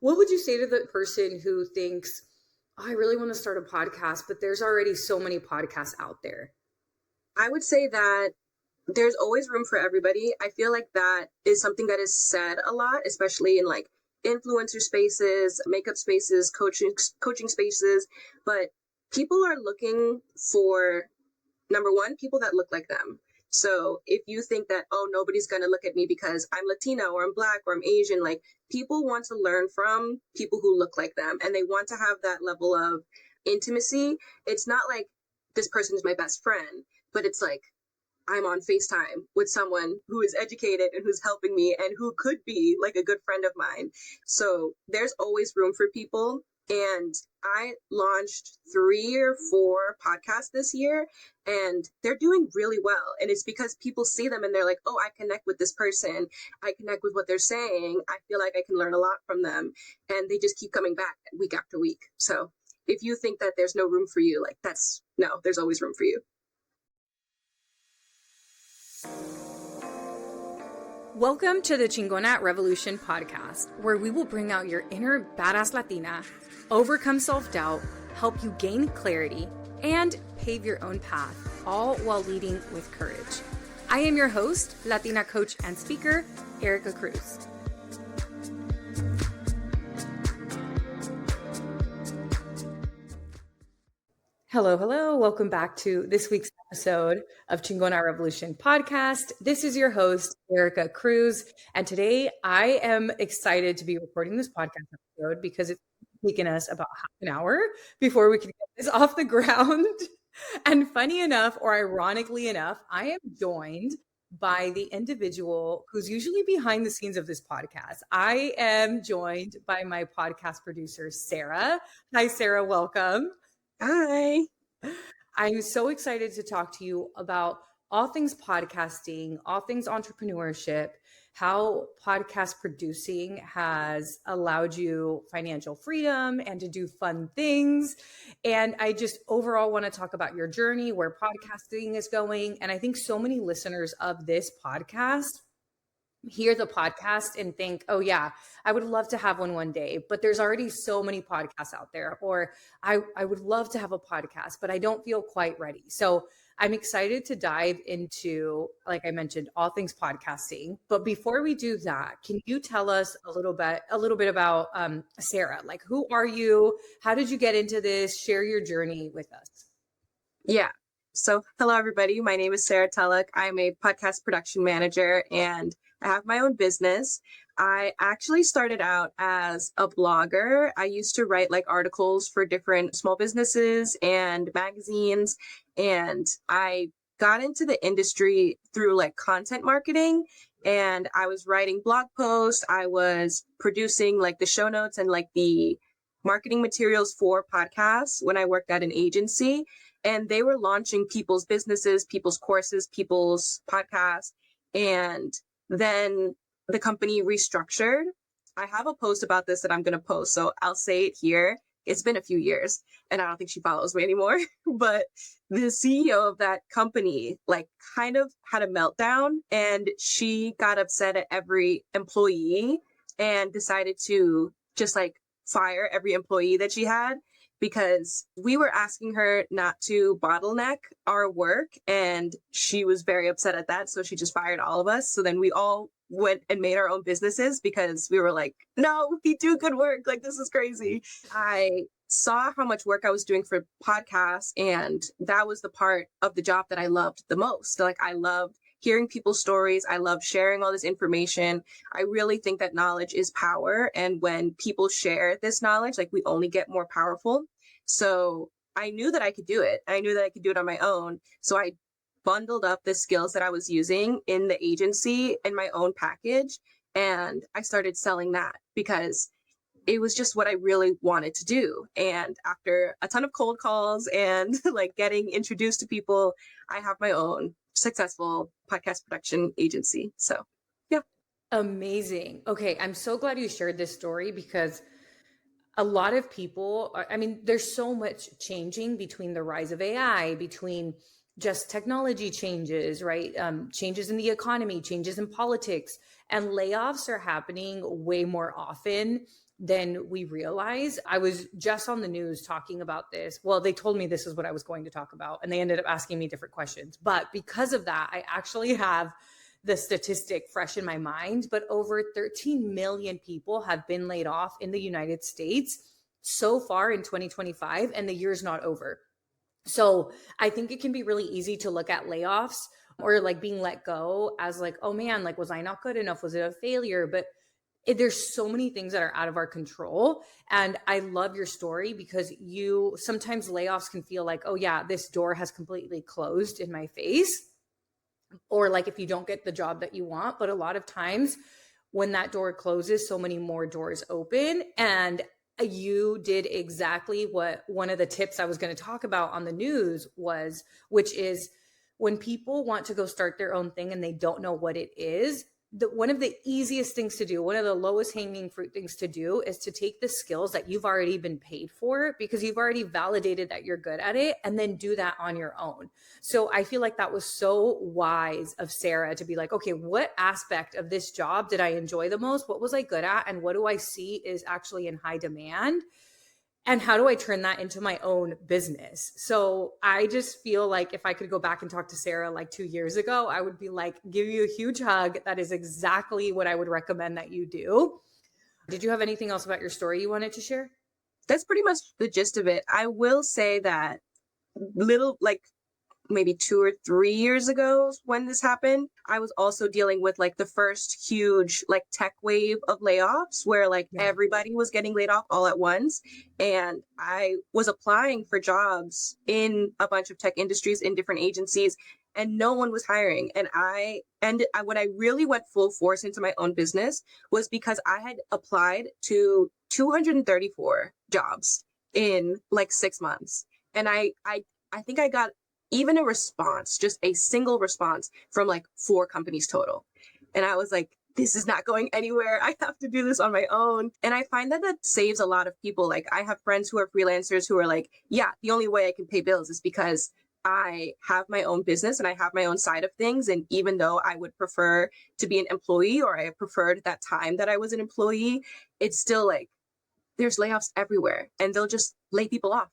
What would you say to the person who thinks, oh, I really want to start a podcast, but there's already so many podcasts out there? I would say that there's always room for everybody. I feel like that is something that is said a lot, especially in like influencer spaces, makeup spaces, coaching spaces, but people are looking for number one, people that look like them. So if you think that, oh, nobody's going to look at me because I'm Latina or I'm Black or I'm Asian, like people want to learn from people who look like them and they want to have that level of intimacy. It's not like this person is my best friend, but it's like I'm on FaceTime with someone who is educated and who's helping me and who could be like a good friend of mine. So there's always room for people. And I launched 3 or 4 podcasts this year and they're doing really well. And it's because people see them and they're like, oh, I connect with this person. I connect with what they're saying. I feel like I can learn a lot from them. And they just keep coming back week after week. So if you think that there's no room for you, like no, there's always room for you. Welcome to the Chingona Revolution podcast, where we will bring out your inner badass Latina, overcome self-doubt, help you gain clarity, and pave your own path, all while leading with courage. I am your host, Latina coach and speaker, Erica Cruz. Hello. Welcome back to this week's episode of Chingona Revolution podcast. This is your host, Erica Cruz. And today I am excited to be recording this podcast episode because it's taken us about half an hour before we can get this off the ground. And funny enough, or ironically enough, I am joined by the individual who's usually behind the scenes of this podcast. I am joined by my podcast producer, Sarah. Hi, Sarah. Welcome. Hi. I'm so excited to talk to you about all things podcasting, all things entrepreneurship, how podcast producing has allowed you financial freedom and to do fun things. And I just overall want to talk about your journey, where podcasting is going. And I think so many listeners of this podcast hear the podcast and think, oh yeah, I would love to have one day, but there's already so many podcasts out there, or I would love to have a podcast, but I don't feel quite ready. So I'm excited to dive into, like I mentioned, all things podcasting. But before we do that, can you tell us a little bit about Sarah? Like, who are you? How did you get into this? Share your journey with us. Yeah. So hello, everybody. My name is Sarah Tulloch. I'm a podcast production manager and I have my own business. I actually started out as a blogger. I used to write like articles for different small businesses and magazines. And I got into the industry through like content marketing. And I was writing blog posts. I was producing like the show notes and like the marketing materials for podcasts when I worked at an agency. And they were launching people's businesses, people's courses, people's podcasts. And then the company restructured. I have a post about this that I'm going to post, so I'll say it here. It's been a few years and I don't think she follows me anymore, but the CEO of that company like kind of had a meltdown and she got upset at every employee and decided to just like fire every employee that she had, because we were asking her not to bottleneck our work and she was very upset at that. So she just fired all of us. So then we all went and made our own businesses because we were like, no, we do good work. Like, this is crazy. I saw how much work I was doing for podcasts, and that was the part of the job that I loved the most. Like, I loved hearing people's stories. I love sharing all this information. I really think that knowledge is power. And when people share this knowledge, like we only get more powerful. So I knew that I could do it. I knew that I could do it on my own. So I bundled up the skills that I was using in the agency in my own package. And I started selling that because it was just what I really wanted to do. And after a ton of cold calls and like getting introduced to people, I have my own successful podcast production agency. So, yeah. Amazing. Okay. I'm so glad you shared this story because a lot of people, I mean, there's so much changing between the rise of AI, between just technology changes, right? Changes in the economy, changes in politics, and layoffs are happening way more often than we realize. I was just on the news talking about this. Well, they told me this is what I was going to talk about, and they ended up asking me different questions. But because of that, I actually have the statistic fresh in my mind, but over 13 million people have been laid off in the United States so far in 2025, and the year's not over. So I think it can be really easy to look at layoffs or like being let go as like, oh man, like, was I not good enough? Was it a failure? But there's so many things that are out of our control. And I love your story because you sometimes layoffs can feel like, oh yeah, this door has completely closed in my face. Or like if you don't get the job that you want. But a lot of times when that door closes, so many more doors open. And you did exactly what one of the tips I was going to talk about on the news was, which is when people want to go start their own thing and they don't know what it is, one of the easiest things to do, one of the lowest hanging fruit things to do is to take the skills that you've already been paid for because you've already validated that you're good at it and then do that on your own. So I feel like that was so wise of Sarah to be like, okay, what aspect of this job did I enjoy the most? What was I good at? And what do I see is actually in high demand? And how do I turn that into my own business? So I just feel like if I could go back and talk to Sarah like 2 years ago, I would be like, give you a huge hug. That is exactly what I would recommend that you do. Did you have anything else about your story you wanted to share? That's pretty much the gist of it. I will say that little, like maybe 2 or 3 years ago when this happened, I was also dealing with like the first huge like tech wave of layoffs where like Yeah. everybody was getting laid off all at once. And I was applying for jobs in a bunch of tech industries in different agencies and no one was hiring. When I really went full force into my own business was because I had applied to 234 jobs in like 6 months. And I think I got even a response, just a single response from like 4 companies total. And I was like, this is not going anywhere. I have to do this on my own. And I find that that saves a lot of people. Like I have friends who are freelancers who are like, yeah, the only way I can pay bills is because I have my own business and I have my own side of things. And even though I would prefer to be an employee or I preferred that time that I was an employee, it's still like, there's layoffs everywhere and they'll just lay people off.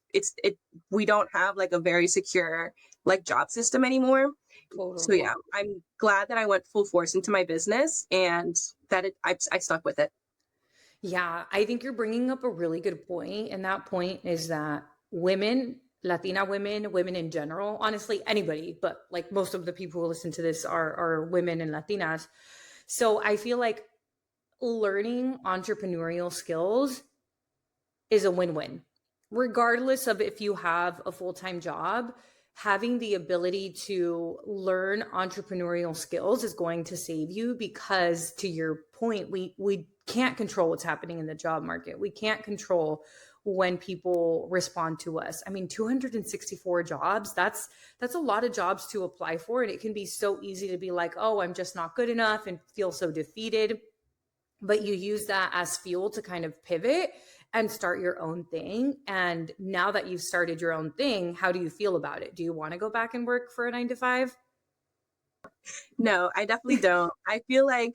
We don't have like a very secure like job system anymore. Totally. So yeah, I'm glad that I went full force into my business and that I stuck with it. Yeah, I think you're bringing up a really good point. And that point is that women, Latina women, women in general, honestly, anybody, but like most of the people who listen to this are women and Latinas. So I feel like learning entrepreneurial skills is a win-win. Regardless of if you have a full-time job, having the ability to learn entrepreneurial skills is going to save you because to your point, we can't control what's happening in the job market. We can't control when people respond to us. I mean, 264 jobs, that's a lot of jobs to apply for. And it can be so easy to be like, oh, I'm just not good enough and feel so defeated. But you use that as fuel to kind of pivot and start your own thing. And now that you've started your own thing, how do you feel about it? Do you want to go back and work for a 9 to 5? No, I definitely don't. I feel like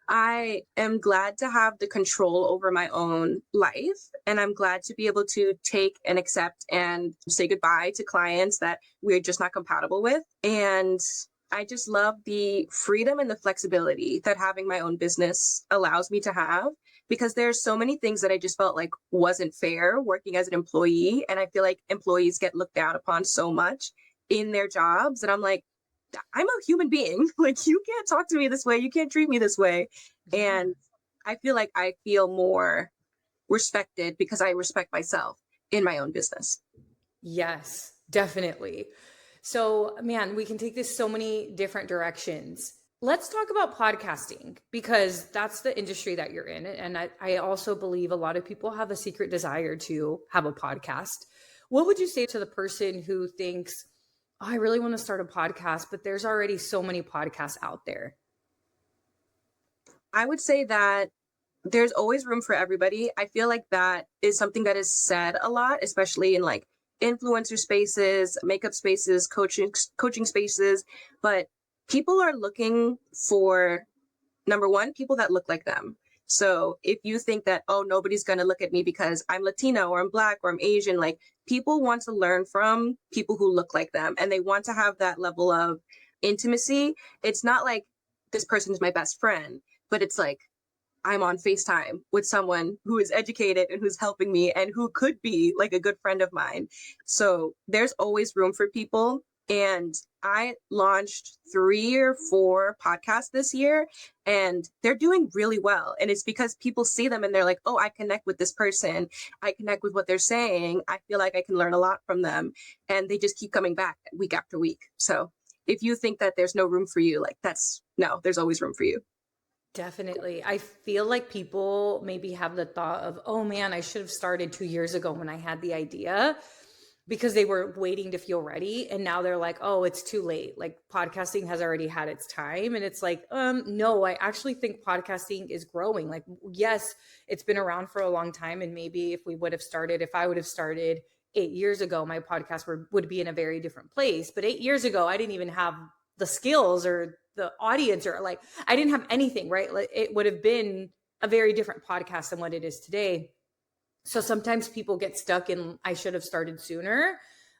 I am glad to have the control over my own life. And I'm glad to be able to take and accept and say goodbye to clients that we're just not compatible with. And I just love the freedom and the flexibility that having my own business allows me to have because there's so many things that I just felt like wasn't fair working as an employee. And I feel like employees get looked down upon so much in their jobs. And I'm like, I'm a human being. Like, you can't talk to me this way. You can't treat me this way. And I feel like I feel more respected because I respect myself in my own business. Yes, definitely. So, man, we can take this so many different directions. Let's talk about podcasting because that's the industry that you're in. And I also believe a lot of people have a secret desire to have a podcast. What would you say to the person who thinks, oh, I really want to start a podcast, but there's already so many podcasts out there? I would say that there's always room for everybody. I feel like that is something that is said a lot, especially in like influencer spaces, makeup spaces, coaching spaces. But people are looking for, number one, people that look like them. So if you think that, oh, nobody's going to look at me because I'm Latina or I'm Black or I'm Asian, like people want to learn from people who look like them and they want to have that level of intimacy. It's not like this person is my best friend, but it's like I'm on FaceTime with someone who is educated and who's helping me and who could be like a good friend of mine. So there's always room for people. And I launched 3 or 4 podcasts this year and they're doing really well. And it's because people see them and they're like, oh, I connect with this person. I connect with what they're saying. I feel like I can learn a lot from them. And they just keep coming back week after week. So if you think that there's no room for you, like no, there's always room for you. Definitely. I feel like people maybe have the thought of, oh man, I should have started 2 years ago when I had the idea because they were waiting to feel ready. And now they're like, oh, it's too late. Like podcasting has already had its time. And it's like, no, I actually think podcasting is growing. Like, yes, it's been around for a long time. And maybe if I would have started 8 years ago, my podcast would be in a very different place. But 8 years ago, I didn't even have the skills or the audience or like, I didn't have anything, right? Like it would have been a very different podcast than what it is today. So sometimes people get stuck in, I should have started sooner,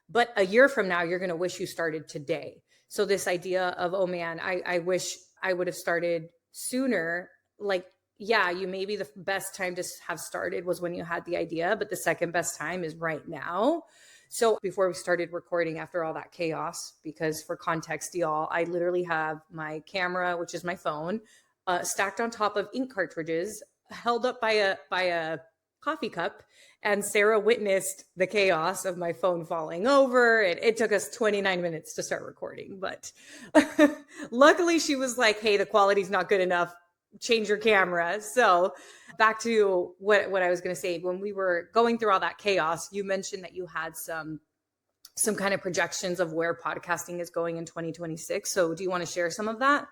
but a year from now, you're going to wish you started today. So this idea of, oh man, I wish I would have started sooner. Like, yeah, you maybe the best time to have started was when you had the idea, but the second best time is right now. So before we started recording, after all that chaos, because for context, y'all, I literally have my camera, which is my phone, stacked on top of ink cartridges, held up by a coffee cup, and Sarah witnessed the chaos of my phone falling over. It took us 29 minutes to start recording, but luckily she was like, hey, the quality's not good enough. Change your camera. So back to what I was going to say, when we were going through all that chaos, you mentioned that you had some kind of projections of where podcasting is going in 2026. So do you want to share some of that?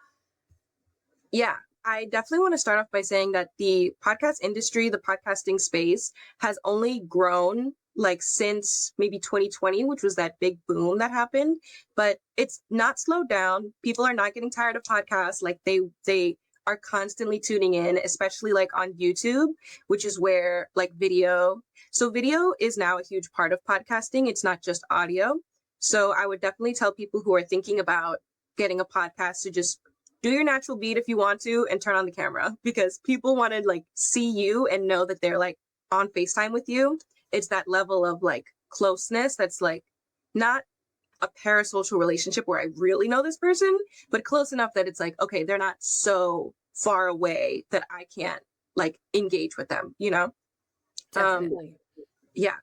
Yeah, I definitely want to start off by saying that the podcast industry, the podcasting space has only grown like since maybe 2020, which was that big boom that happened, but it's not slowed down. People are not getting tired of podcasts. Like they are constantly tuning in, especially like on YouTube, which is where like video. So video is now a huge part of podcasting. It's not just audio. So I would definitely tell people who are thinking about getting a podcast to just do your natural beat if you want to and turn on the camera because people want to like see you and know that they're like on FaceTime with you. It's that level of like closeness that's like not a parasocial relationship where I really know this person, but close enough that it's like, okay, they're not so far away that I can't like engage with them, you know? Definitely. Yeah.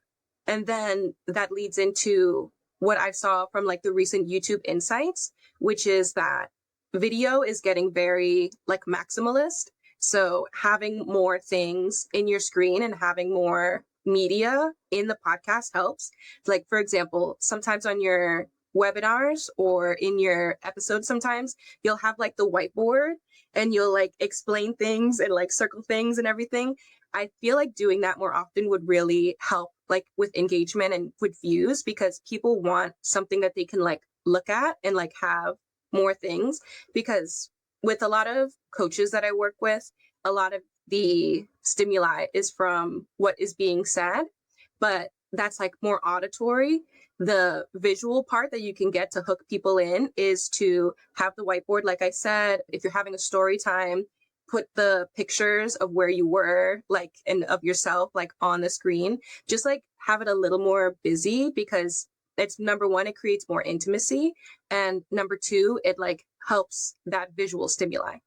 And then that leads into what I saw from like the recent YouTube insights, which is that video is getting very like maximalist. So having more things in your screen and having more media in the podcast helps. Like, for example, sometimes on your webinars or in your episodes, sometimes you'll have like the whiteboard and you'll like explain things and like circle things and everything. I feel like doing that more often would really help like with engagement and with views because people want something that they can like look at and like have more things. Because with a lot of coaches that I work with, a lot of the stimuli is from what is being said, but that's like more auditory. The visual part that you can get to hook people in is to have the whiteboard. Like I said, if you're having a story time, put the pictures of where you were like and of yourself like on the screen. Just like have it a little more busy because it's number one, it creates more intimacy. And number two, it like helps that visual stimuli.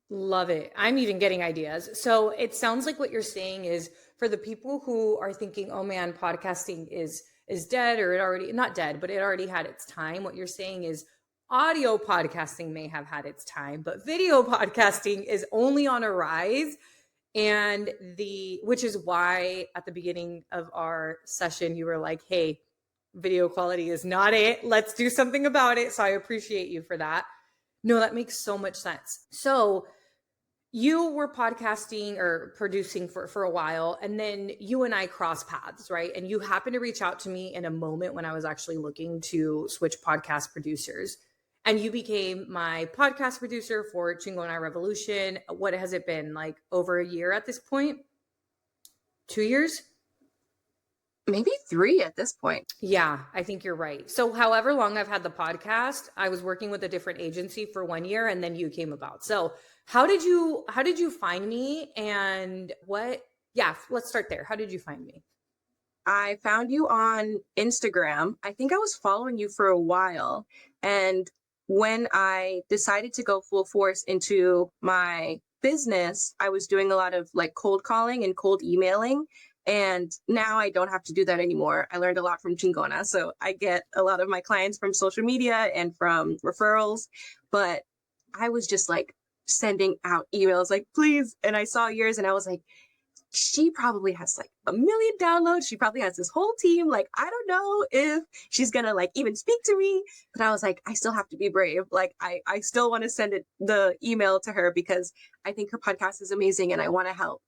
Love it. I'm even getting ideas. So it sounds like what you're saying is for the people who are thinking, oh man, podcasting is dead or it already not dead, but it already had its time. What you're saying is audio podcasting may have had its time, but video podcasting is only on a rise. And which is why at the beginning of our session, you were like, hey, video quality is not it. Let's do something about it. So I appreciate you for that. No, that makes so much sense. So you were podcasting or producing for a while, and then you and I cross paths, right? And you happened to reach out to me in a moment when I was actually looking to switch podcast producers. and you became my podcast producer for Chingona Revolution. What has it been, like over a year at this point? 2 years? Maybe 3 at this point. Yeah, I think you're right. So however long I've had the podcast, I was working with a different agency for 1 year, and then you came about. So how did you find me, and what, yeah, let's start there. How did you find me? I found you on Instagram. I think I was following you for a while. And when I decided to go full force into my business, I was doing a lot of like cold calling and cold emailing. And now I don't have to do that anymore. I learned a lot from Chingona. So I get a lot of my clients from social media and from referrals. But I was just like sending out emails like, please. And I saw yours and I was like, she probably has like 1 million downloads. She probably has this whole team. Like, I don't know if she's gonna like even speak to me. But I was like, I still have to be brave. Like, I still want to send the email to her because I think her podcast is amazing and I want to help.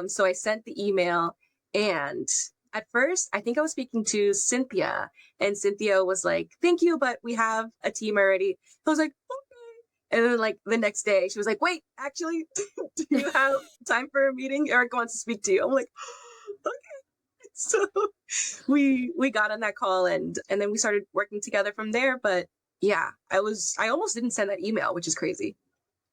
So I sent the email, and at first I think I was speaking to Cynthia, and Cynthia was like, thank you, but we have a team already. I was like, and then like the next day she was like, wait, actually, do you have time for a meeting? Eric wants to speak to you. I'm like, okay. So we got on that call, and then we started working together from there. But yeah, I almost didn't send that email, which is crazy.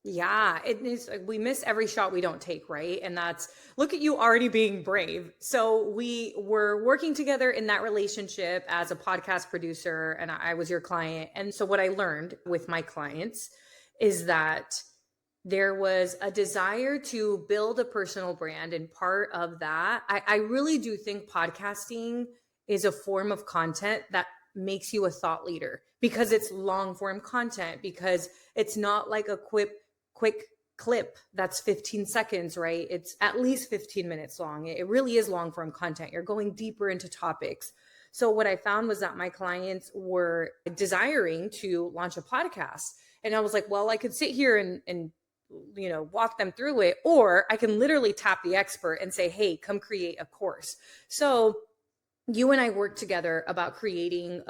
Yeah, it is. We miss every shot we don't take, right? And that's, look at you already being brave. So we were working together in that relationship as a podcast producer, and I was your client. And so what I learned with my clients is that there was a desire to build a personal brand. And part of that, I really do think podcasting is a form of content that makes you a thought leader, because it's long form content, because it's not like a quick clip that's 15 seconds, right? It's at least 15 minutes long. It really is long form content. You're going deeper into topics. So what I found was that my clients were desiring to launch a podcast. And I was like, well, I could sit here and walk them through it, or I can literally tap the expert and say, hey, come create a course. So you and I worked together about creating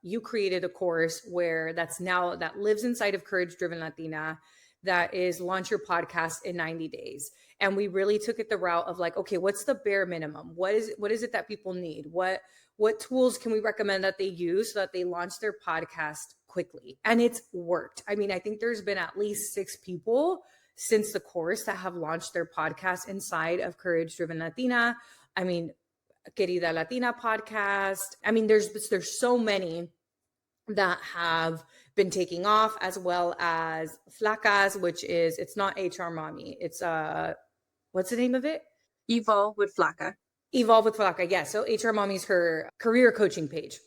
you created a course that lives inside of Courage Driven Latina, that is launch your podcast in 90 days. And we really took it the route of like, okay, what's the bare minimum? What is it that people need? What tools can we recommend that they use so that they launch their podcast quickly? And it's worked. I mean, I think there's been at least 6 people since the course that have launched their podcast inside of Courage Driven Latina. I mean, Querida Latina podcast. I mean, there's so many that have been taking off, as well as Flacas, which is, it's not HR Mommy. It's what's the name of it? Evolve with Flaca. Evolve with Flaca. Yeah. So HR Mommy's her career coaching page.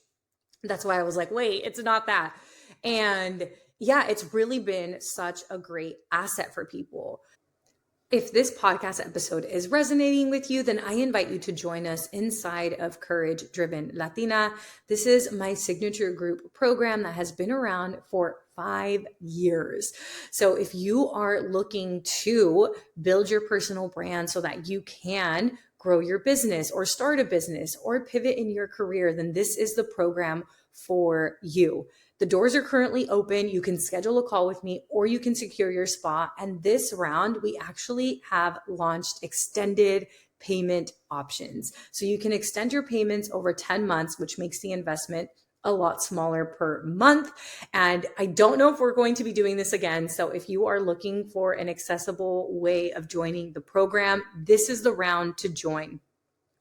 That's why I was like, wait, it's not that. And yeah, it's really been such a great asset for people. If this podcast episode is resonating with you, then I invite you to join us inside of Courage Driven Latina. This is my signature group program that has been around for 5 years. So if you are looking to build your personal brand so that you can grow your business or start a business or pivot in your career, then this is the program for you. The doors are currently open. You can schedule a call with me, or you can secure your spot. And this round, we actually have launched extended payment options. So you can extend your payments over 10 months, which makes the investment a lot smaller per month. And I don't know if we're going to be doing this again. So if you are looking for an accessible way of joining the program, this is the round to join.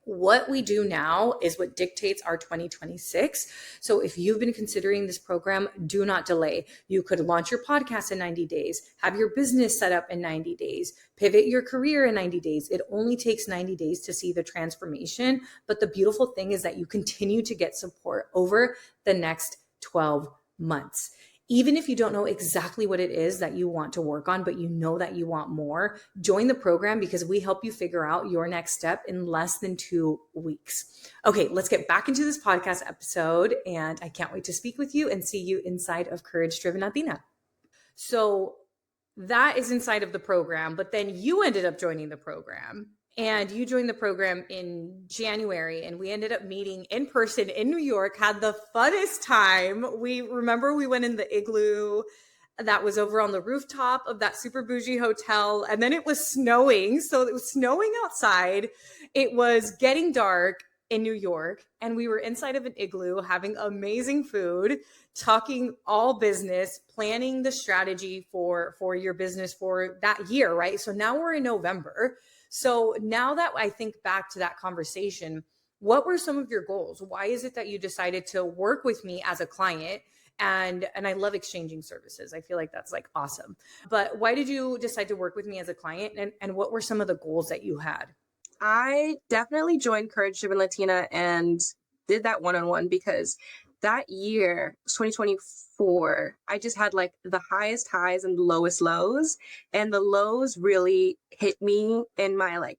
What we do now is what dictates our 2026. So if you've been considering this program, do not delay. You could launch your podcast in 90 days, have your business set up in 90 days, pivot your career in 90 days. It only takes 90 days to see the transformation. But the beautiful thing is that you continue to get support over the next 12 months. Even if you don't know exactly what it is that you want to work on, but you know that you want more, join the program, because we help you figure out your next step in less than 2 weeks. Okay, let's get back into this podcast episode, and I can't wait to speak with you and see you inside of Courage Driven Latina. So that is inside of the program, but then you ended up joining the program. And you joined the program in January, and we ended up meeting in person in New York, had the funnest time. We remember we went in the igloo that was over on the rooftop of that super bougie hotel. And then it was snowing. So it was snowing outside. It was getting dark in New York. And we were inside of an igloo having amazing food, talking all business, planning the strategy for your business for that year, right? So now we're in November. So now that I think back to that conversation, what were some of your goals? Why is it that you decided to work with me as a client? And I love exchanging services. I feel like that's like awesome. But why did you decide to work with me as a client? And what were some of the goals that you had? I definitely joined Courage Driven Latina and did that one-on-one because that year, 2024, I just had like the highest highs and the lowest lows. And the lows really hit me in my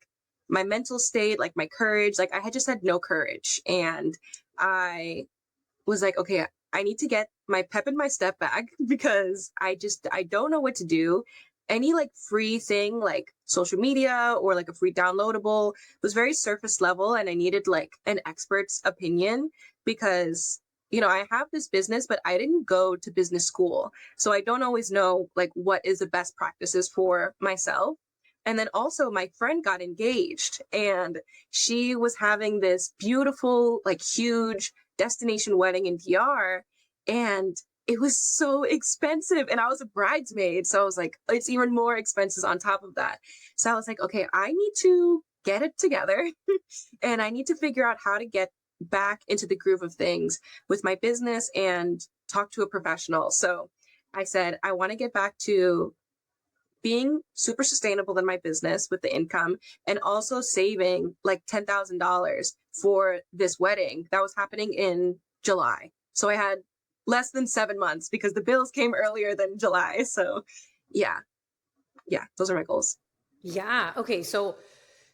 my mental state, like my courage. Like I had just had no courage. And I was like, okay, I need to get my pep in my step back because I don't know what to do. Any like free thing like social media or like a free downloadable was very surface level, and I needed like an expert's opinion because I have this business, but I didn't go to business school. So I don't always know like what is the best practices for myself. And then also my friend got engaged and she was having this beautiful, like huge destination wedding in DR. And it was so expensive. And I was a bridesmaid. So I was like, it's even more expenses on top of that. So I was like, okay, I need to get it together and I need to figure out how to get back into the groove of things with my business and talk to a professional. So I said, I want to get back to being super sustainable in my business with the income and also saving like $10,000 for this wedding that was happening in July. So I had less than 7 months because the bills came earlier than July. So yeah, those are my goals. Yeah. Okay. So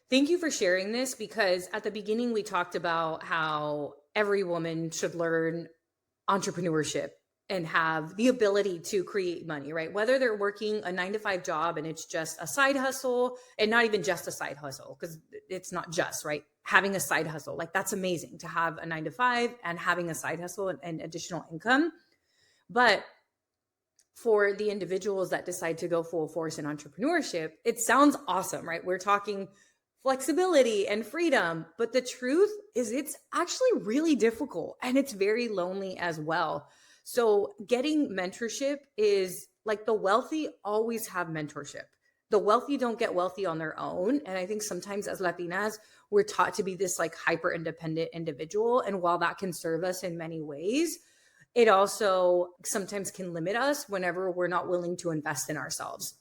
thank you for sharing this, because at the beginning we talked about how every woman should learn entrepreneurship and have the ability to create money, right? Whether they're working a 9 to 5 job and it's just a side hustle, and not even just a side hustle, because it's not just, right? Having a side hustle, like that's amazing to have a 9 to 5 and having a side hustle and additional income. But for the individuals that decide to go full force in entrepreneurship, it sounds awesome, right? We're talking flexibility and freedom, but the truth is it's actually really difficult and it's very lonely as well. So getting mentorship is like, the wealthy always have mentorship. The wealthy don't get wealthy on their own. And I think sometimes as Latinas, we're taught to be this like hyper independent individual. And while that can serve us in many ways, it also sometimes can limit us whenever we're not willing to invest in ourselves.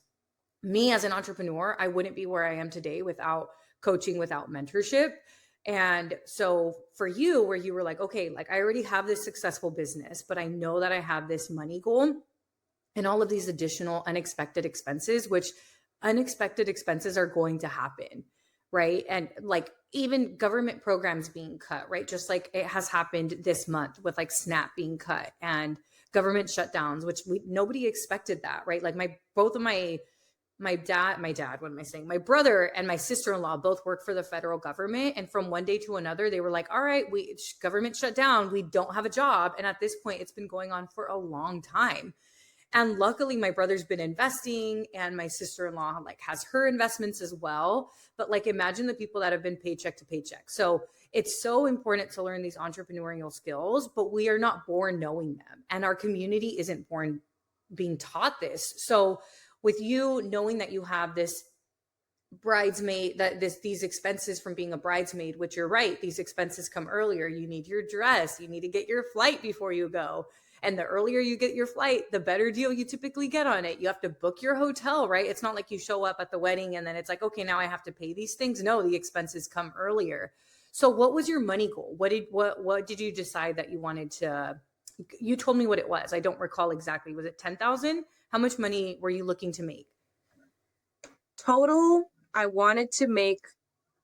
Me as an entrepreneur, I wouldn't be where I am today without coaching, without mentorship. And so for you, where you were like, okay, like I already have this successful business, but I know that I have this money goal and all of these additional unexpected expenses, which unexpected expenses are going to happen, right? And like even government programs being cut, right? Just like it has happened this month with like SNAP being cut and government shutdowns, which nobody expected that, right? Like both of my dad, what am I saying? My brother and my sister-in-law both work for the federal government. And from one day to another, they were like, all right, government shut down. We don't have a job. And at this point, it's been going on for a long time. And luckily my brother's been investing and my sister-in-law like has her investments as well. But like, imagine the people that have been paycheck to paycheck. So it's so important to learn these entrepreneurial skills, but we are not born knowing them. And our community isn't born being taught this. So with you knowing that you have this bridesmaid, these expenses from being a bridesmaid, which you're right, these expenses come earlier. You need your dress, you need to get your flight before you go. And the earlier you get your flight, the better deal you typically get on it. You have to book your hotel, right? It's not like you show up at the wedding and then it's like, okay, now I have to pay these things. No, the expenses come earlier. So what was your money goal? What did you decide that you wanted to, you told me what it was. I don't recall exactly. Was it 10,000? How much money were you looking to make? Total, I wanted to make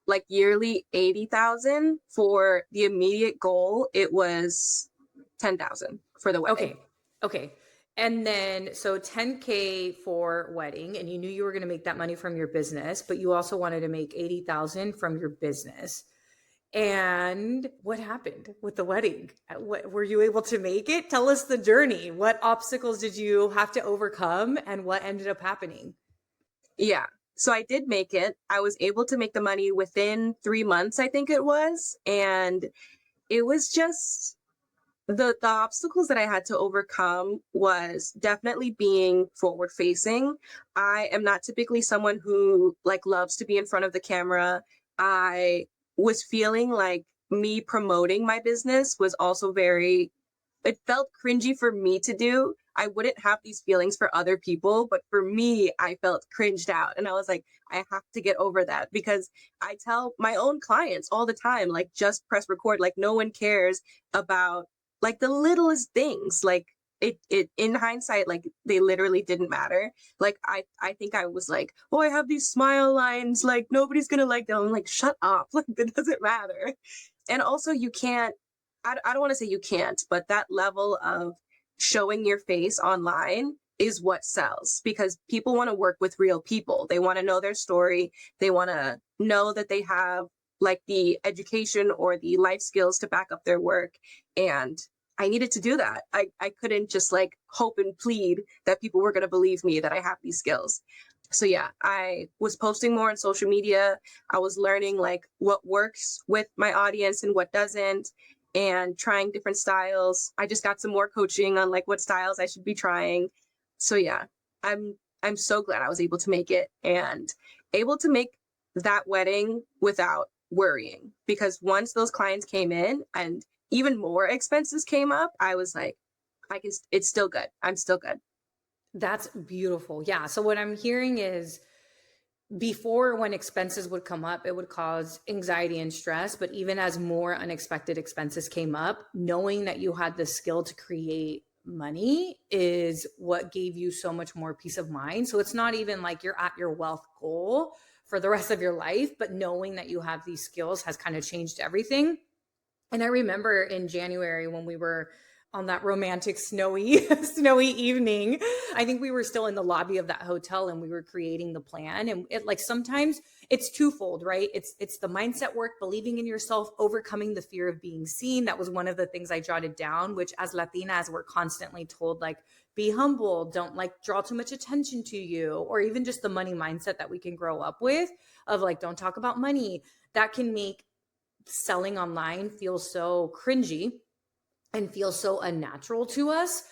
like yearly 80,000. For the immediate goal, it was 10,000 for the wedding. Okay. And then, so 10K for wedding, and you knew you were going to make that money from your business, but you also wanted to make 80,000 from your business. And what happened with the wedding? What, were you able to make it? Tell us the journey. What obstacles did you have to overcome and what ended up happening? Yeah. So I did make it. I was able to make the money within 3 months, I think it was. And it was just the obstacles that I had to overcome was definitely being forward facing. I am not typically someone who like loves to be in front of the camera. I was feeling like me promoting my business was also very, it felt cringy for me to do. I wouldn't have these feelings for other people, but for me, I felt cringed out. And I was like, I have to get over that because I tell my own clients all the time, like, just press record. Like, no one cares about like the littlest things. Like, it in hindsight, like they literally didn't matter. Like I think I was like, oh, I have these smile lines, like nobody's gonna like them. I'm like, shut up. Like, that doesn't matter. And also you can't, I don't want to say you can't, but that level of showing your face online is what sells because people want to work with real people. They want to know their story. They want to know that they have like the education or the life skills to back up their work. And I needed to do that. I couldn't just like hope and plead that people were going to believe me that I have these skills. So yeah, I was posting more on social media. I was learning like what works with my audience and what doesn't and trying different styles. I just got some more coaching on like what styles I should be trying. So yeah, I'm so glad I was able to make it and able to make that wedding without worrying because once those clients came in and even more expenses came up, I was like, I can, it's still good. I'm still good. That's beautiful. Yeah. So what I'm hearing is before, when expenses would come up, it would cause anxiety and stress. But even as more unexpected expenses came up, knowing that you had the skill to create money is what gave you so much more peace of mind. So it's not even like you're at your wealth goal for the rest of your life, but knowing that you have these skills has kind of changed everything. And I remember in January when we were on that romantic snowy snowy evening, I think we were still in the lobby of that hotel and we were creating the plan. And it, like, sometimes it's twofold, right? It's the mindset work, believing in yourself, overcoming the fear of being seen. That was one of the things I jotted down, which as Latinas we're constantly told, like, be humble, don't like draw too much attention to you, or even just the money mindset that we can grow up with of like, don't talk about money. That can make selling online feels so cringy and feels so unnatural to us.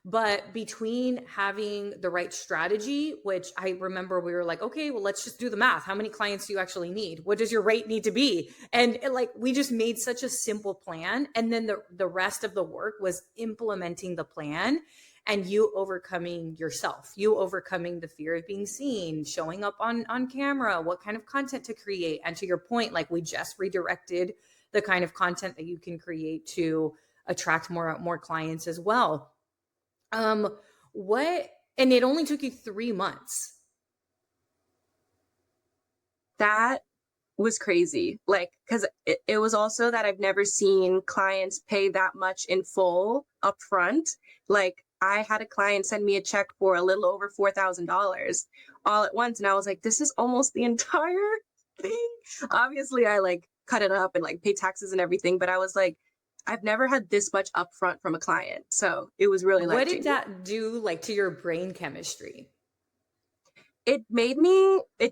But between having the right strategy, which I remember we were like, okay, well, let's just do the math. How many clients do you actually need? What does your rate need to be? And it, like, we just made such a simple plan. And then the rest of the work was implementing the plan and you overcoming yourself, you overcoming the fear of being seen, showing up on camera, what kind of content to create. And to your point, like, we just redirected the kind of content that you can create to attract more clients as well. Um, what, and it only took you 3 months. That was crazy. Like, because it was also that I've never seen clients pay that much in full upfront. Like, I had a client send me a check for a little over $4,000 all at once. And I was like, this is almost the entire thing. Obviously, I like cut it up and like pay taxes and everything. But I was like, I've never had this much upfront from a client. So it was really life What did changing. that do, like, to your brain chemistry? It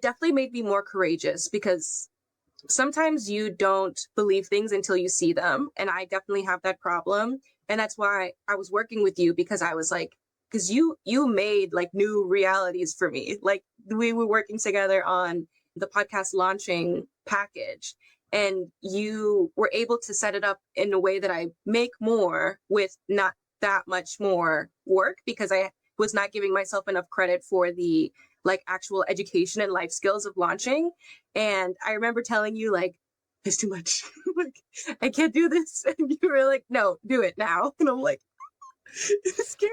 definitely made me more courageous because sometimes you don't believe things until you see them. And I definitely have that problem. And that's why I was working with you because I was like, because you made like new realities for me. Like, we were working together on the podcast launching package and you were able to set it up in a way that I make more with not that much more work because I was not giving myself enough credit for the like actual education and life skills of launching. And I remember telling you like, it's too much. Like, I can't do this. And you were like, no, do it now. And I'm like, it's scary.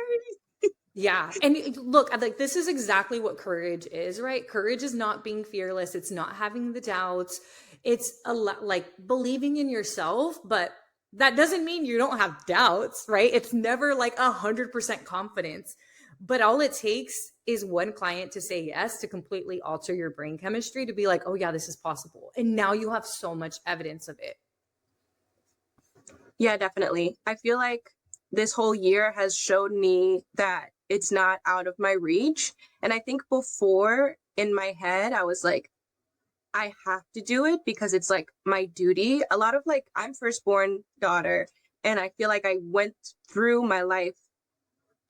Yeah. And look, like, this is exactly what courage is, right? Courage is not being fearless. It's not having the doubts. It's a lot like believing in yourself, but that doesn't mean you don't have doubts, right? It's never like 100% confidence. But all it takes is one client to say yes to completely alter your brain chemistry to be like, oh yeah, this is possible. And now you have so much evidence of it. Yeah, definitely. I feel like this whole year has shown me that it's not out of my reach. And I think before in my head, I was like, I have to do it because it's like my duty. A lot of like, I'm firstborn daughter, and I feel like I went through my life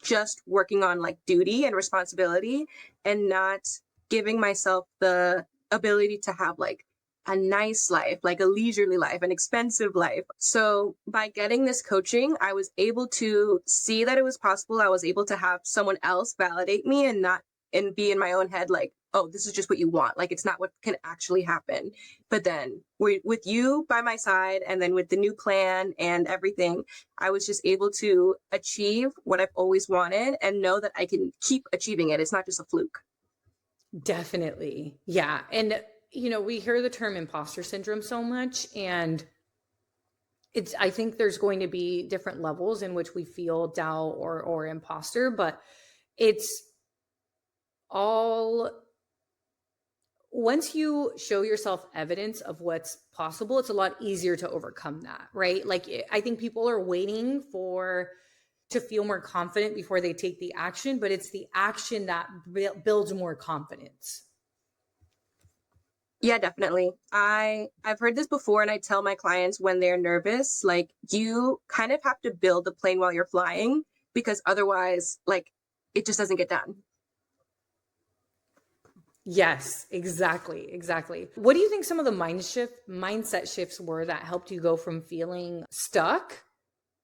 just working on like duty and responsibility and not giving myself the ability to have like a nice life, like a leisurely life, an expensive life. So by getting this coaching, I was able to see that it was possible. I was able to have someone else validate me and not and be in my own head like, oh, this is just what you want. Like it's not what can actually happen. But then with you by my side and then with the new plan and everything, I was just able to achieve what I've always wanted and know that I can keep achieving it. It's not just a fluke. Definitely. Yeah. And, we hear the term imposter syndrome so much, and I think there's going to be different levels in which we feel doubt or imposter, but it's all once you show yourself evidence of what's possible, it's a lot easier to overcome that, right? Like I think people are waiting to feel more confident before they take the action, but it's the action that builds more confidence. Yeah, definitely. I've heard this before, and I tell my clients when they're nervous, like you kind of have to build the plane while you're flying because otherwise like it just doesn't get done. Yes, exactly. Exactly. What do you think some of the mindset shifts were that helped you go from feeling stuck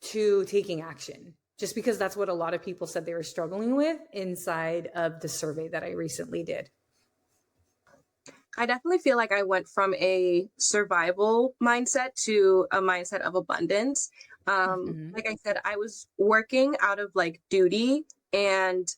to taking action? Just because that's what a lot of people said they were struggling with inside of the survey that I recently did. I definitely feel like I went from a survival mindset to a mindset of abundance. Mhm. Like I said, I was working out of like duty, and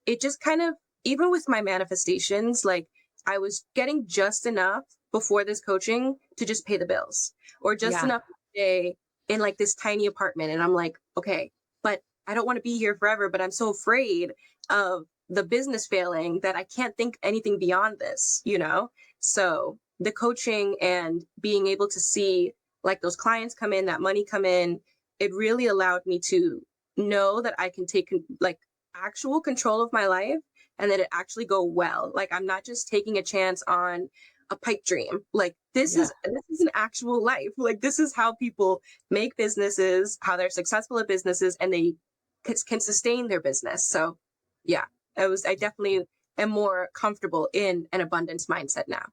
it just kind of, even with my manifestations, like I was getting just enough before this coaching to just pay the bills or just Yeah. enough to stay in like this tiny apartment. And I'm like, okay, but I don't want to be here forever, but I'm so afraid of the business failing that I can't think anything beyond this, you know? So the coaching and being able to see like those clients come in, that money come in, it really allowed me to know that I can take like actual control of my life and that it actually go well. Like I'm not just taking a chance on a pipe dream. Like Yeah. this is an actual life. Like this is how people make businesses, how they're successful at businesses, and they can sustain their business. So yeah, I definitely am more comfortable in an abundance mindset now.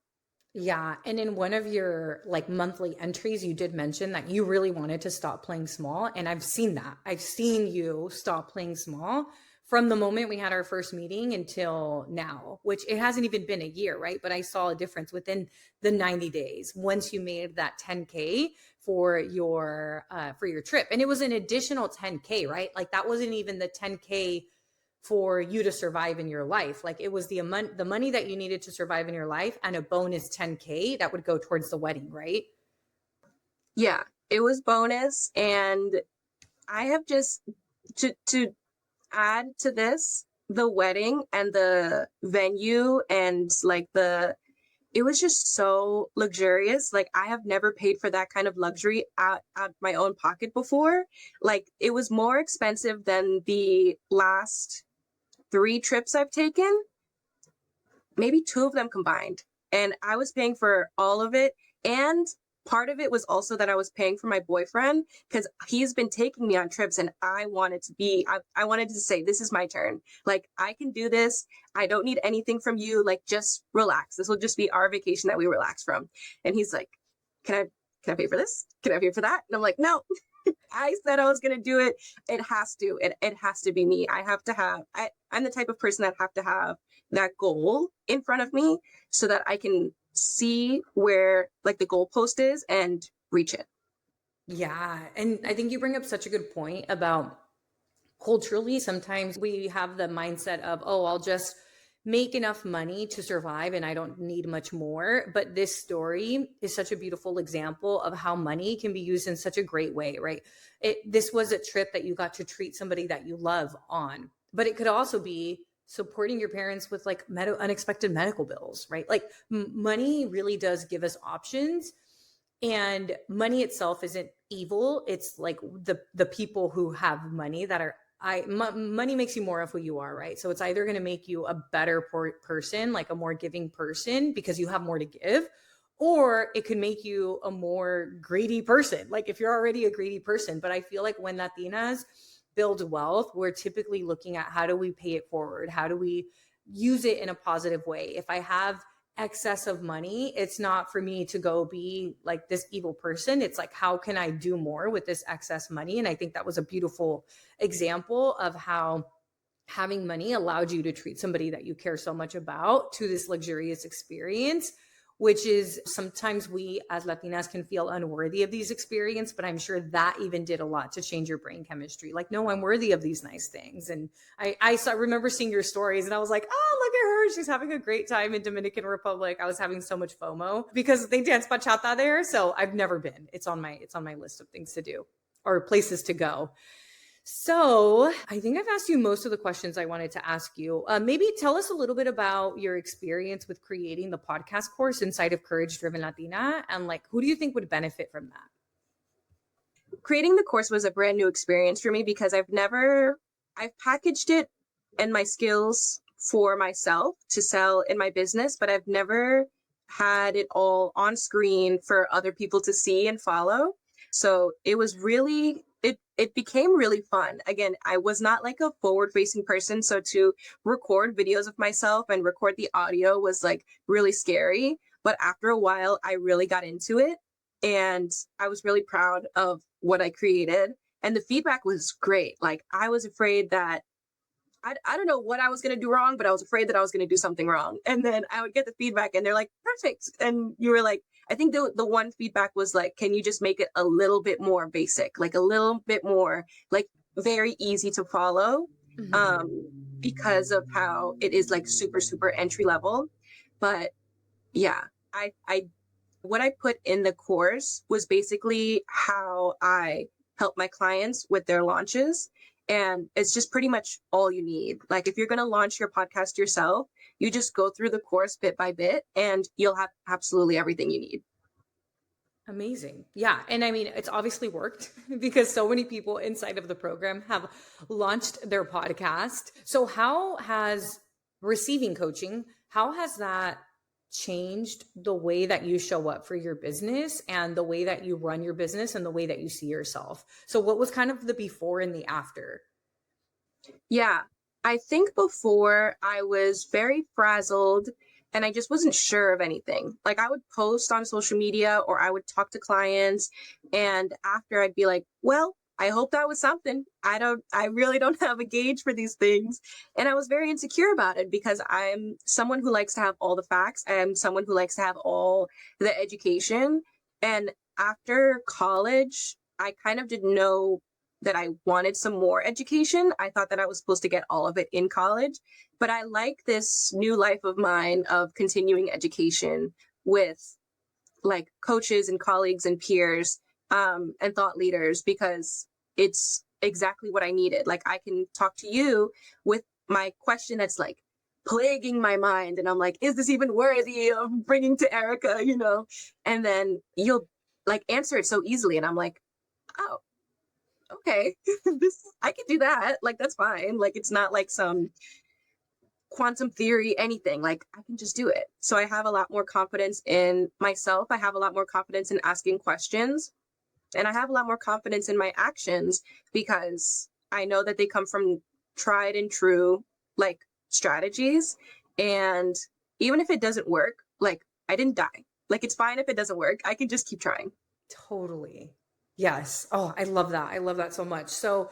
Yeah. And in one of your like monthly entries, you did mention that you really wanted to stop playing small. And I've seen that. I've seen you stop playing small from the moment we had our first meeting until now, which it hasn't even been a year, right? But I saw a difference within the 90 days once you made that 10K for your trip. And it was an additional 10K, right? Like that wasn't even the 10K for you to survive in your life. Like it was the money that you needed to survive in your life and a bonus 10K that would go towards the wedding, right? Yeah, it was bonus, and I have just to add to this the wedding and the venue and like the it was just so luxurious. Like I have never paid for that kind of luxury out my own pocket before. Like it was more expensive than the last 3 trips I've taken, maybe 2 of them combined. And I was paying for all of it. And part of it was also that I was paying for my boyfriend because he's been taking me on trips, and I wanted to say, this is my turn. Like, I can do this. I don't need anything from you. Like, just relax. This will just be our vacation that we relax from. And he's like, can I pay for this? Can I pay for that? And I'm like, no, I said I was going to do it. It has to be me. I'm the type of person that have to have that goal in front of me so that I can see where like the goalpost is and reach it. Yeah. And I think you bring up such a good point about culturally, sometimes we have the mindset of, oh, I'll just make enough money to survive and I don't need much more. But this story is such a beautiful example of how money can be used in such a great way, right? This was a trip that you got to treat somebody that you love on. but it could also be supporting your parents with like unexpected medical bills, right? Like money really does give us options, and money itself isn't evil. It's like the people who have money that are money makes you more of who you are, right? So it's either going to make you a better person, like a more giving person because you have more to give, or it could make you a more greedy person, like if you're already a greedy person. But I feel like when Latinas build wealth, we're typically looking at how do we pay it forward? How do we use it in a positive way? If I have excess of money, it's not for me to go be like this evil person. It's like, how can I do more with this excess money? And I think that was a beautiful example of how having money allowed you to treat somebody that you care so much about to this luxurious experience, which is sometimes we as Latinas can feel unworthy of these experiences, but I'm sure that even did a lot to change your brain chemistry. Like, no, I'm worthy of these nice things. And I remember seeing your stories and I was like, oh, look at her. She's having a great time in Dominican Republic. I was having so much FOMO because they dance bachata there. So I've never been. It's on my list of things to do or places to go. So I think I've asked you most of the questions I wanted to ask you. Maybe tell us a little bit about your experience with creating the podcast course inside of Courage Driven Latina, and like, who do you think would benefit from that? Creating the course was a brand new experience for me because I've packaged it and my skills for myself to sell in my business, but I've never had it all on screen for other people to see and follow. So it was really, it became really fun. Again, I was not like a forward facing person. So to record videos of myself and record the audio was like really scary. But after a while, I really got into it and I was really proud of what I created. And the feedback was great. Like I was afraid that I don't know what I was going to do wrong, but I was afraid that I was going to do something wrong. And then I would get the feedback and they're like, perfect. And you were like, I think the one feedback was like, can you just make it a little bit more basic, like a little bit more like very easy to follow, because of how it is like super, super entry level. But yeah, I what I put in the course was basically how I help my clients with their launches. And it's just pretty much all you need. Like if you're going to launch your podcast yourself, you just go through the course bit by bit and you'll have absolutely everything you need. Amazing. Yeah. And I mean, it's obviously worked because so many people inside of the program have launched their podcast. So how has receiving coaching, how has that changed the way that you show up for your business and the way that you run your business and the way that you see yourself? So what was kind of the before and the after? Yeah, I think before I was very frazzled and I just wasn't sure of anything. Like I would post on social media or I would talk to clients and after I'd be like, well, I hope that was something. I really don't have a gauge for these things. And I was very insecure about it because I'm someone who likes to have all the facts. I am someone who likes to have all the education. And after college, I kind of didn't know that I wanted some more education. I thought that I was supposed to get all of it in college, but I like this new life of mine of continuing education with like coaches and colleagues and peers, and thought leaders because it's exactly what I needed. Like I can talk to you with my question that's like plaguing my mind and I'm like, is this even worthy of bringing to Erica, you know? And then you'll like answer it so easily and I'm like, oh, okay, this I can do that. Like that's fine. Like it's not like some quantum theory anything. Like I can just do it. So I have a lot more confidence in myself. I have a lot more confidence in asking questions, and I have a lot more confidence in my actions because I know that they come from tried and true like strategies. And even if it doesn't work, like I didn't die. Like it's fine if it doesn't work. I can just keep trying. Totally. Yes. Oh, I love that. I love that so much. So,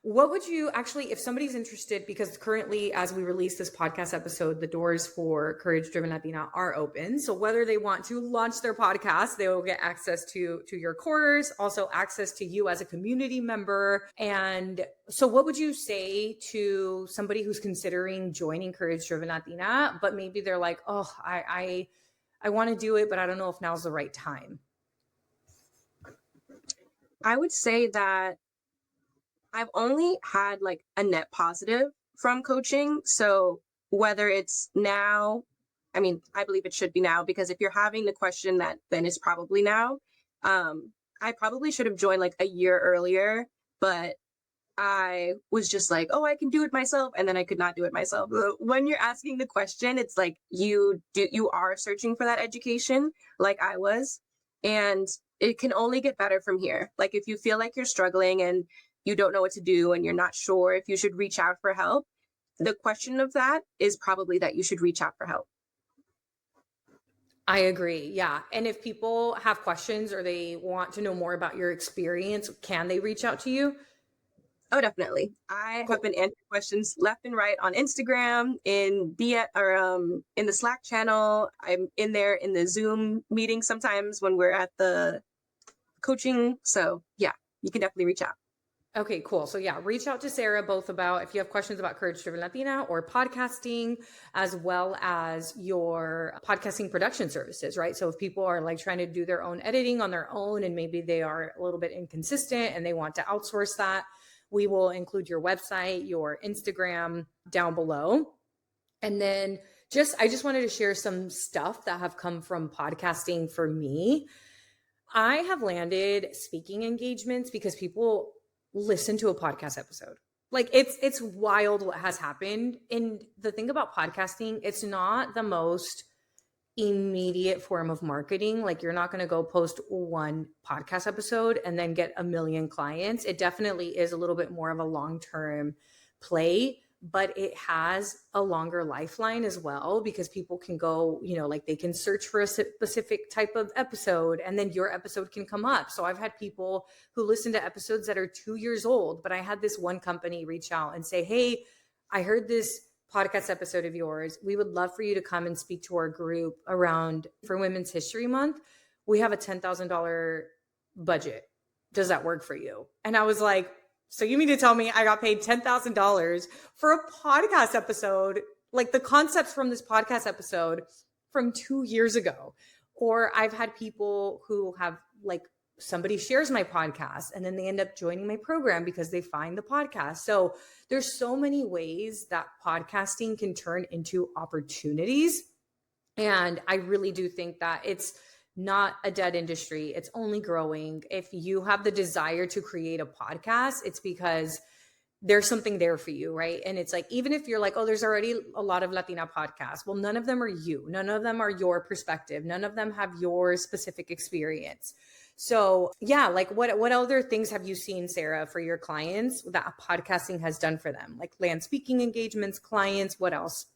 what would you actually, if somebody's interested, because currently, as we release this podcast episode, the doors for Courage Driven Latina are open. So, whether they want to launch their podcast, they will get access to your course, also access to you as a community member. And so, what would you say to somebody who's considering joining Courage Driven Latina, but maybe they're like, oh, I want to do it, but I don't know if now's the right time? I would say that I've only had like a net positive from coaching. So whether it's now, I mean, I believe it should be now, because if you're having the question, that then it's probably now. I probably should have joined like a year earlier, but I was just like, oh, I can do it myself. And then I could not do it myself. When you're asking the question, it's like you are searching for that education like I was. And it can only get better from here. Like if you feel like you're struggling and you don't know what to do and you're not sure if you should reach out for help, the question of that is probably that you should reach out for help. I agree. Yeah. And if people have questions or they want to know more about your experience, can they reach out to you? Oh, definitely. I have Cool. been answering questions left and right on Instagram, in in the Slack channel. I'm in there in the Zoom meeting sometimes when we're at the coaching. So yeah, you can definitely reach out. Okay, cool. So yeah, reach out to Sarah both about if you have questions about Courage Driven Latina or podcasting, as well as your podcasting production services, right? So if people are like trying to do their own editing on their own and maybe they are a little bit inconsistent and they want to outsource that, we will include your website, your Instagram down below. And then I just wanted to share some stuff that have come from podcasting for me. I have landed speaking engagements because people listen to a podcast episode. Like it's wild what has happened. And the thing about podcasting, it's not the most immediate form of marketing. Like you're not going to go post one podcast episode and then get a million clients. It definitely is a little bit more of a long-term play, but it has a longer lifeline as well because people can go, like they can search for a specific type of episode and then your episode can come up. So I've had people who listen to episodes that are 2 years old, but I had this one company reach out and say, hey, I heard this podcast episode of yours. We would love for you to come and speak to our group around for Women's History Month. We have a $10,000 budget. Does that work for you? And I was like, so you mean to tell me I got paid $10,000 for a podcast episode, like the concepts from this podcast episode from 2 years ago? Or I've had people who have like somebody shares my podcast and then they end up joining my program because they find the podcast. So there's so many ways that podcasting can turn into opportunities. And I really do think that it's not a dead industry. It's only growing. If you have the desire to create a podcast, it's because there's something there for you, right? And it's like, even if you're like, oh, there's already a lot of Latina podcasts. Well, none of them are you. None of them are your perspective. None of them have your specific experience. So yeah, like what other things have you seen, Sarah, for your clients that podcasting has done for them? Like land speaking engagements, clients, what else?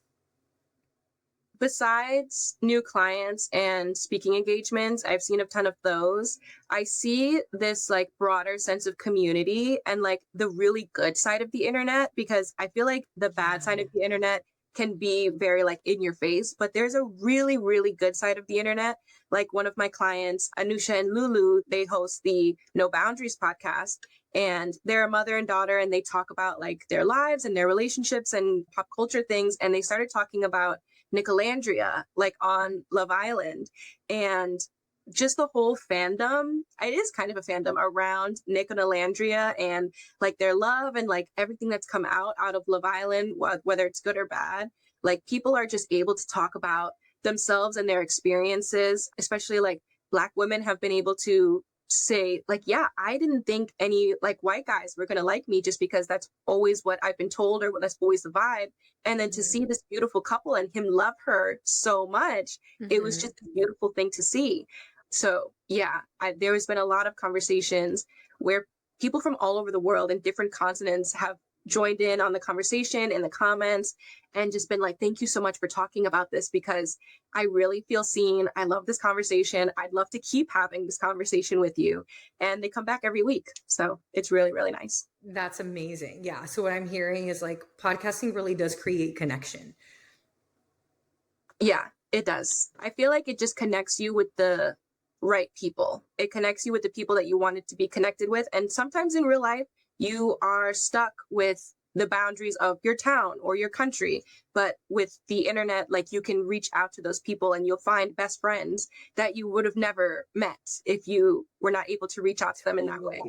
Besides new clients and speaking engagements, I've seen a ton of those. I see this like broader sense of community and like the really good side of the internet, because I feel like the bad side of the internet can be very like in your face, but there's a really, really good side of the internet. Like one of my clients, Anusha and Lulu, they host the No Boundaries podcast, and they're a mother and daughter, and they talk about like their lives and their relationships and pop culture things. And they started talking about Nicolandria, like on Love Island, and just the whole fandom. It is kind of a fandom around Nick and Alandria and like their love and like everything that's come out of Love Island, whether it's good or bad. Like people are just able to talk about themselves and their experiences, especially like Black women have been able to say like, yeah, I didn't think any like white guys were going to like me just because that's always what I've been told, or that's always the vibe. And then to see this beautiful couple and him love her so much, it was just a beautiful thing to see. So yeah, there has been a lot of conversations where people from all over the world and different continents have joined in on the conversation in the comments and just been like, thank you so much for talking about this, because I really feel seen. I love this conversation. I'd love to keep having this conversation with you. And they come back every week. So it's really, really nice. That's amazing. Yeah. So what I'm hearing is like podcasting really does create connection. Yeah, it does. I feel like it just connects you with the right people. It connects you with the people that you wanted to be connected with. And sometimes in real life, you are stuck with the boundaries of your town or your country. But with the internet, like you can reach out to those people and you'll find best friends that you would have never met if you were not able to reach out to them in that way.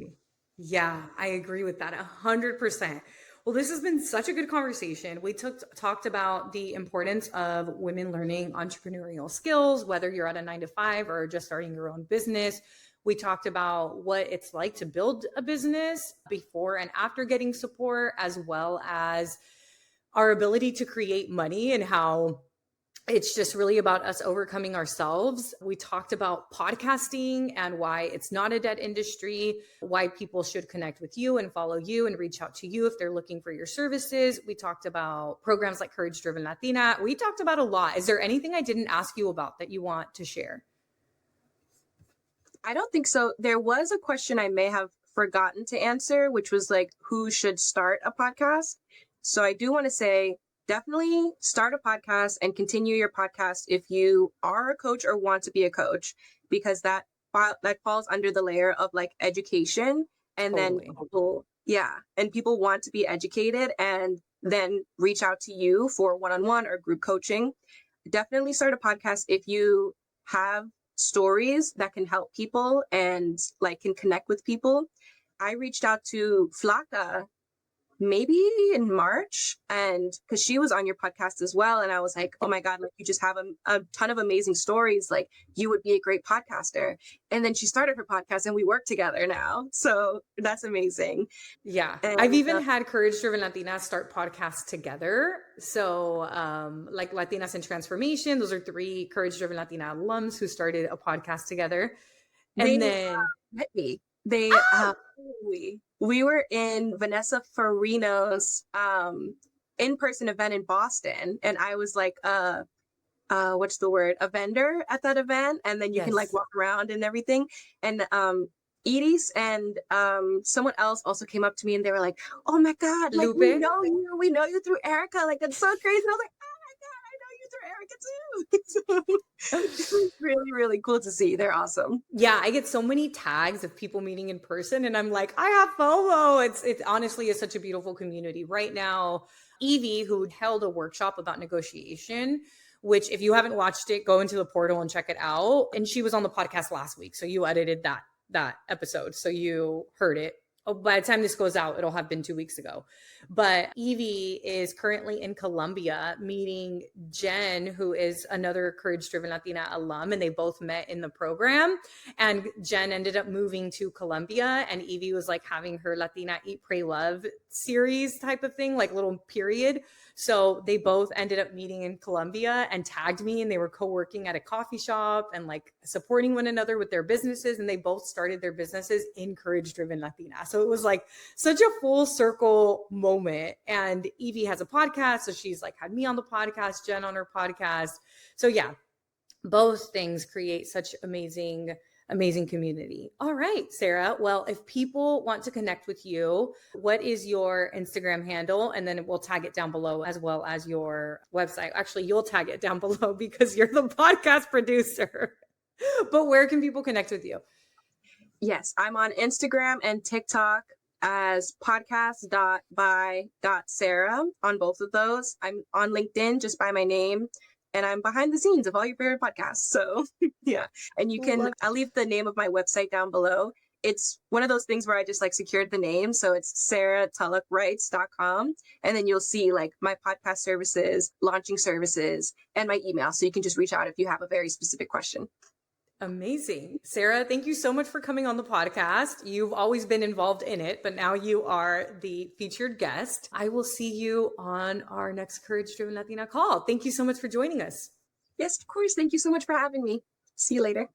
Yeah, I agree with that 100%. Well, this has been such a good conversation. We talked about the importance of women learning entrepreneurial skills, whether you're at a 9 to 5 or just starting your own business. We talked about what it's like to build a business before and after getting support, as well as our ability to create money and how it's just really about us overcoming ourselves. We talked about podcasting and why it's not a dead industry, why people should connect with you and follow you and reach out to you if they're looking for your services. We talked about programs like Courage Driven Latina. We talked about a lot. Is there anything I didn't ask you about that you want to share? I don't think so. There was a question I may have forgotten to answer, which was like, who should start a podcast? So I do want to say, definitely start a podcast and continue your podcast if you are a coach or want to be a coach, because that falls under the layer of like education. And Totally. then people want to be educated and then reach out to you for one-on-one or group coaching. Definitely start a podcast if you have stories that can help people and like can connect with people. I reached out to Flaca maybe in March, and because she was on your podcast as well, and I was like, oh my God, like you just have a ton of amazing stories, like you would be a great podcaster. And then she started her podcast and we work together now, so that's amazing. Yeah. And I've even had Courage Driven Latinas start podcasts together. So like Latinas in Transformation, those are 3 Courage Driven Latina alums who started a podcast together. they And then met me. They we were in Vanessa Farino's in-person event in Boston, and I was like what's the word, a vendor at that event, and then you can like yes. walk around and everything. And Edie's and someone else also came up to me and they were like, oh my God, like Lupe. we know you through Erica, like that's so crazy. And I was like, oh my God, I know you through Erica too. So it was really, really cool to see. They're awesome. Yeah, I get so many tags of people meeting in person and I'm like, I have FOMO. It honestly is such a beautiful community. Right now, Evie, who held a workshop about negotiation, which if you haven't watched it, go into the portal and check it out. And she was on the podcast last week. So you edited that episode. So you heard it. Oh, by the time this goes out, it'll have been 2 weeks ago. But Evie is currently in Colombia meeting Jen, who is another Courage Driven Latina alum, and they both met in the program. And Jen ended up moving to Colombia, and Evie was like having her Latina Eat, Pray, Love series type of thing, like little period. So they both ended up meeting in Colombia and tagged me, and they were co-working at a coffee shop and like supporting one another with their businesses. And they both started their businesses in Courage Driven Latina. So it was like such a full circle moment. And Evie has a podcast. So she's like had me on the podcast, Jen on her podcast. So yeah, both things create such amazing community. All right, Sarah. Well, if people want to connect with you, what is your Instagram handle? And then we'll tag it down below, as well as your website. Actually, you'll tag it down below because you're the podcast producer. But where can people connect with you? Yes, I'm on Instagram and TikTok as podcast.by.sarah on both of those. I'm on LinkedIn just by my name. And I'm behind the scenes of all your favorite podcasts. So yeah. And I'll leave the name of my website down below. It's one of those things where I just like secured the name. So it's sarahtullockwrites.com. And then you'll see like my podcast services, launching services, and my email. So you can just reach out if you have a very specific question. Amazing. Sarah, thank you so much for coming on the podcast. You've always been involved in it, but now you are the featured guest. I will see you on our next Courage Driven Latina call. Thank you so much for joining us. Yes, of course. Thank you so much for having me. See you later.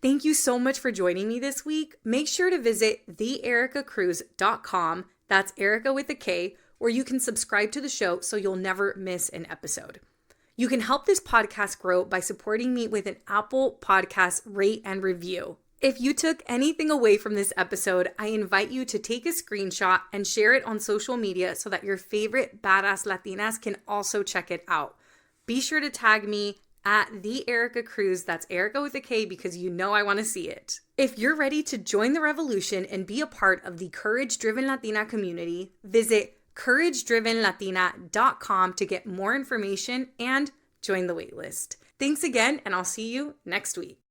Thank you so much for joining me this week. Make sure to visit theericacruz.com. That's Erica with a K, where you can subscribe to the show so you'll never miss an episode. You can help this podcast grow by supporting me with an Apple Podcast rate and review. If you took anything away from this episode, I invite you to take a screenshot and share it on social media so that your favorite badass Latinas can also check it out. Be sure to tag me at the Erica Cruz. That's Erica with a K, because you know I want to see it. If you're ready to join the revolution and be a part of the Courage Driven Latina community, visit couragedrivenlatina.com to get more information and join the waitlist. Thanks again, and I'll see you next week.